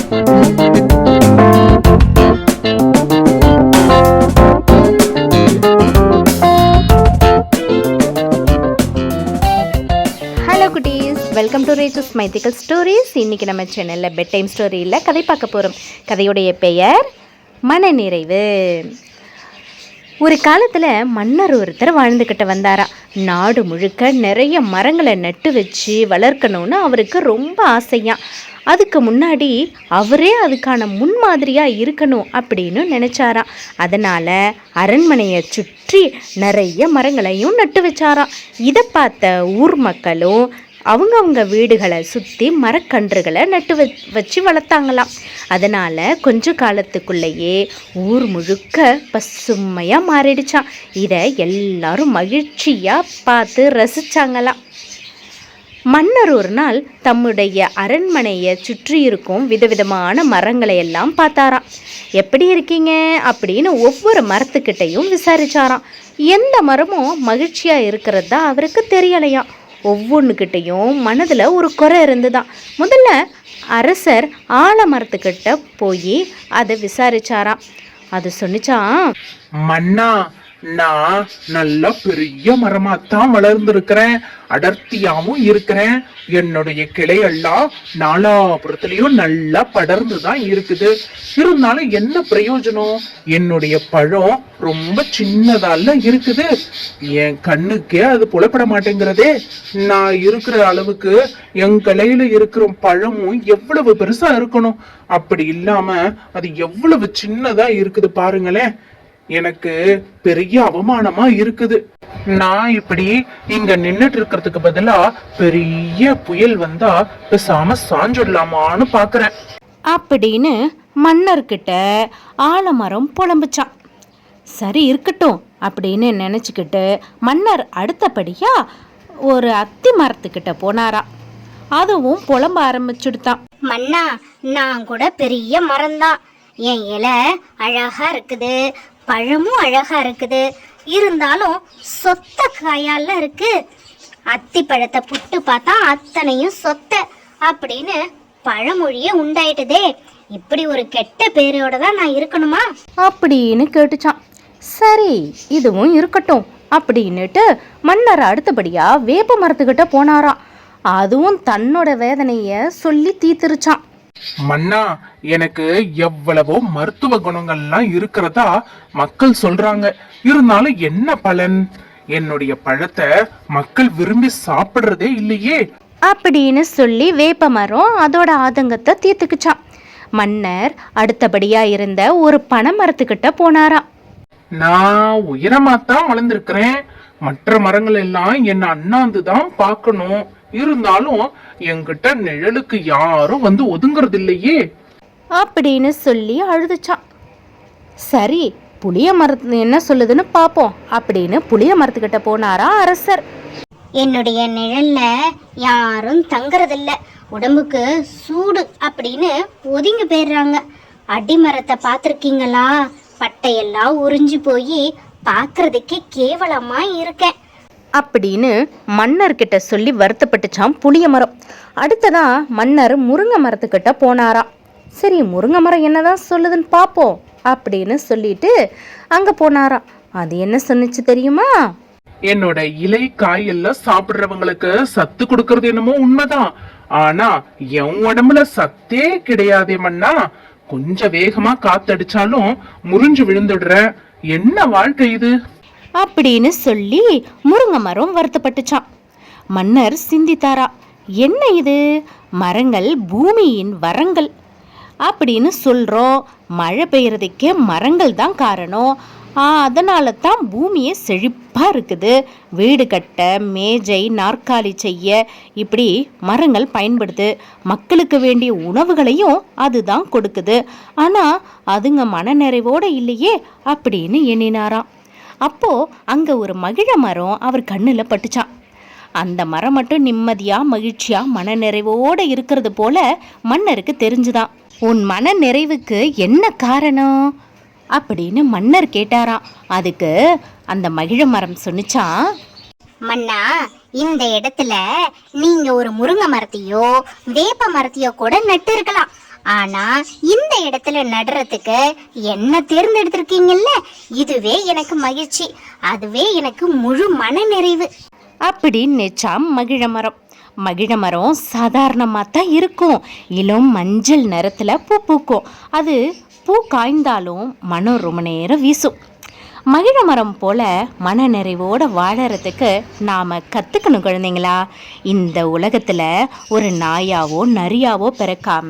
Welcome to ரேச்சஸ் mythical stories. இன்றைக்கி நம்ம சேனலில் பெட் டைம் ஸ்டோரியில் கதை பார்க்க போகிறோம். கதையுடைய பெயர் மனநிறைவு. ஒரு காலத்தில் மன்னர் ஒருத்தர் வாழ்ந்துக்கிட்டு வந்தாரா. நாடு முழுக்க நிறைய மரங்களை நட்டு வச்சு வளர்க்கணும்னு அவருக்கு ரொம்ப ஆசையாக. அதுக்கு முன்னாடி அவரே அதுக்கான முன்மாதிரியாக இருக்கணும் அப்படின்னு நினச்சாராம். அதனால் அரண்மனையை சுற்றி நிறைய மரங்களையும் நட்டு வச்சாராம். இதை பார்த்த ஊர் மக்களும் அவங்கவுங்க வீடுகளை சுற்றி மரக்கன்றுகளை நட்டு வச்சு வளர்த்தாங்களாம். அதனால் கொஞ்ச காலத்துக்குள்ளேயே ஊர் முழுக்க பசுமையாக மாறிடுச்சான். இதை எல்லாரும் மகிழ்ச்சியாக பார்த்து ரசித்தாங்களாம். மன்னர் ஒரு நாள் தம்முடைய அரண்மனையை சுற்றி இருக்கும் விதவிதமான மரங்களை எல்லாம் பார்த்தாராம். எப்படி இருக்கீங்க அப்படின்னு ஒவ்வொரு மரத்துக்கிட்டையும் விசாரிச்சாராம். எந்த மரமும் மகிழ்ச்சியாக இருக்கிறது தான் அவருக்கு தெரியலையாம். ஒவ்வொன்றுக்கிட்டையும் மனதில் ஒரு குறை இருந்துதான். முதல்ல அரசர் ஆலமரத்துக்கிட்ட போய் அதை விசாரிச்சாராம். அது சொன்னிச்சான், மன்னா, நான் நல்லா பெரிய மரமாத்தான் வளர்ந்துருக்கிறேன், அடர்த்தியாவும் இருக்கிறேன். என்னுடைய கிளையெல்லாம் நாலாபுரத்துலயும் நல்லா படர்ந்துதான் இருக்குது. இருந்தாலும் என்ன பிரயோஜனம்? என்னுடைய பழம் ரொம்ப சின்னதால இருக்குது. என் கண்ணுக்கே அது புலப்பட மாட்டேங்கிறதே. நான் இருக்கிற அளவுக்கு என் கிளையில இருக்கிற பழமும் எவ்வளவு பெருசா இருக்கணும். அப்படி இல்லாம அது எவ்வளவு சின்னதா இருக்குது பாருங்களேன். எனக்கு பெரிய அவமானமா இருக்குது. நான் இப்படி இங்க நின்னுட்டு இருக்கிறதுக்கு பதிலா பெரிய புயல் வந்தா பேசாம சாஞ்சிடலாமான்னு பாக்குறேன் அப்படின்னு மன்னர்கிட்ட ஆலமரம் புலம்புச்சான். சரி இருக்கட்டும் அப்படின்னு நினச்சிக்கிட்டு மன்னர் அடுத்தபடியா ஒரு அத்தி மரத்துக்கிட்ட போனாரா. அதுவும் புலம்ப ஆரம்பிச்சுடுத்தான். மன்னா, நான் கூட பெரிய மரம்தான். என் இலை அழகா இருக்குது, பழமும் அழகா இருக்குது. இருந்தாலும் சொத்த காயால இருக்கு. அத்தி பழத்தை புட்டு பார்த்தா அத்தனையும் சொத்த அப்படின்னு பழமொழியே உண்டாயிட்டுதே. இப்படி ஒரு கெட்ட பேரோட தான் நான் இருக்கணுமா அப்படின்னு கேட்டுச்சான். சரி இதுவும் இருக்கட்டும் அப்படின்னுட்டு மன்னர் அடுத்தபடியா வேப்ப மரத்துக்கிட்ட போனாராம். அதுவும் தன்னோட வேதனைய சொல்லி தீர்த்துருச்சான். மன்னா, எனக்கு எவ்வளவோ மருத்துவ குணங்கள்லாம் இருக்கிறதா மக்கள் சொல்றாங்க. இருந்தாலும் என்ன பலன்? என்னுடைய பழத்தை மக்கள் விரும்பி சாப்பிடுறதே இல்லையே அப்படின்னு சொல்லி வேப்ப மரம் அதோட ஆதங்கத்தை தீர்த்துக்குச்சான். மன்னர் அடுத்தபடியா இருந்த ஒரு பனை மரத்துக்கிட்ட போனாராம். நான் உயரமாத்தான் வளர்ந்துருக்கிறேன். மற்ற மரங்கள் எல்லாம் என்ன அண்ணாந்துதான் பார்க்கணும். இருந்தாலும் என்கிட்ட நிழலுக்கு யாரும் வந்து ஒதுங்கிறது இல்லையே அப்படின்னு சொல்லி அழுதுச்சான். சரி புளிய மரத்து என்ன சொல்லுதுன்னு பாப்போம் அப்படின்னு புளிய மரத்துக்கிட்ட போனாரா அரசர். என்னுடைய நிழல்ல யாரும் தங்குறதில்ல, உடம்புக்கு சூடு அப்படின்னு ஒதுங்கி போயிடுறாங்க. அடிமரத்தை பார்த்துருக்கீங்களா? பட்டையெல்லாம் உறிஞ்சு போய் பார்க்கறதுக்கே கேவலமா இருக்கேன் அப்படின்னு மன்னர்கிட்ட சொல்லி வருத்தப்பட்டுச்சான் புளிய மரம். அடுத்ததா மன்னர் முருங்கை மரத்துக்கிட்ட போனாராம். சரி முருங்கை மரம் என்னதான் சொல்லுதுன்னு பார்ப்போம் அப்படின்னு சொல்லிட்டு அங்க போனாராம். அது என்ன சொன்னிச்சு தெரியுமா? என்னோட இலை காயெல்லாம் சாப்பிடுறவங்களுக்கு சத்து கொடுக்கறது என்னமோ உண்மைதான். ஆனா என் உடம்புல சத்தே கிடையாதே மன்னா. கொஞ்சம் வேகமா காத்தடிச்சாலும் முறிஞ்சு விழுந்துடுற. என்ன வாழ்க்கை இது அப்படின்னு சொல்லி முருங்கை மரம் வருத்தப்பட்டுச்சான். மன்னர் சிந்தித்தாரா. என்ன இது? மரங்கள் பூமியின் வரங்கள் அப்படின்னு சொல்கிறோம். மழை பெய்யறதுக்கே மரங்கள் தான் காரணம். அதனால தான் பூமியே செழிப்பாக இருக்குது. வீடு கட்ட, மேஜை, நாற்காலி செய்ய இப்படி மரங்கள் பயன்படுது. மக்களுக்கு வேண்டிய உணவுகளையும் அதுதான் கொடுக்குது. ஆனால் அதுங்க மனநிறைவோடு இல்லையே அப்படின்னு எண்ணினாராம். அப்போது அங்கே ஒரு மகிழ மரம் அவர் கண்ணில் பட்டுச்சான். அந்த மரம் மட்டும் நிம்மதியாக மகிழ்ச்சியாக மனநிறைவோடு இருக்கிறது போல மன்னருக்கு தெரிஞ்சுதான். உன் மன நிறைவுக்கு என்ன காரணம் அப்படின்னு மன்னர் கேட்டாராம். அதுக்கு அந்த மகிழ மரம் சொன்னிச்சான், மன்னா, இந்த இடத்துல நீங்க ஒரு முருங்கை மரத்தையோ வேப்ப மரத்தையோ கூட நட்டு இருக்கலாம். ஆனா இந்த இடத்துல நடுறதுக்கு என்ன தேர்ந்தெடுத்திருக்கீங்கல்ல, இதுவே எனக்கு மகிழ்ச்சி. அதுவே எனக்கு முழு மன நிறைவு. அப்படி நெச்சாம் மகிழ மரம் சாதாரணமாக தான் இருக்கும். இளம் மஞ்சள் நிறத்தில் பூ பூக்கும். அது பூ காய்ந்தாலும் மனம் ரொம்ப நேரம் வீசும். மகிழ மரம் போல மன நிறைவோடு வாழறதுக்கு நாம் கற்றுக்கணும் குழந்தைங்களா. இந்த உலகத்தில் ஒரு நாயாவோ நரியாவோ பிறக்காம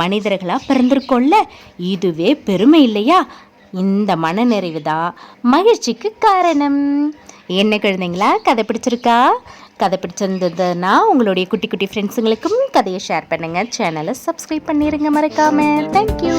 மனிதர்களாக பிறந்திருக்கோம்ல, இதுவே பெருமை இல்லையா? இந்த மன நிறைவு தான் மகிழ்ச்சிக்கு காரணம். என்ன குழந்தைங்களா, கதை பிடிச்சிருக்கா? கதை பிடிச்சிருந்ததுன்னா உங்களுடைய குட்டி குட்டி ஃப்ரெண்ட்ஸுங்களுக்கும் கதையை ஷேர் பண்ணுங்கள். சேனலை சப்ஸ்கிரைப் பண்ணிடுங்க மறக்காமல். தேங்க்யூ.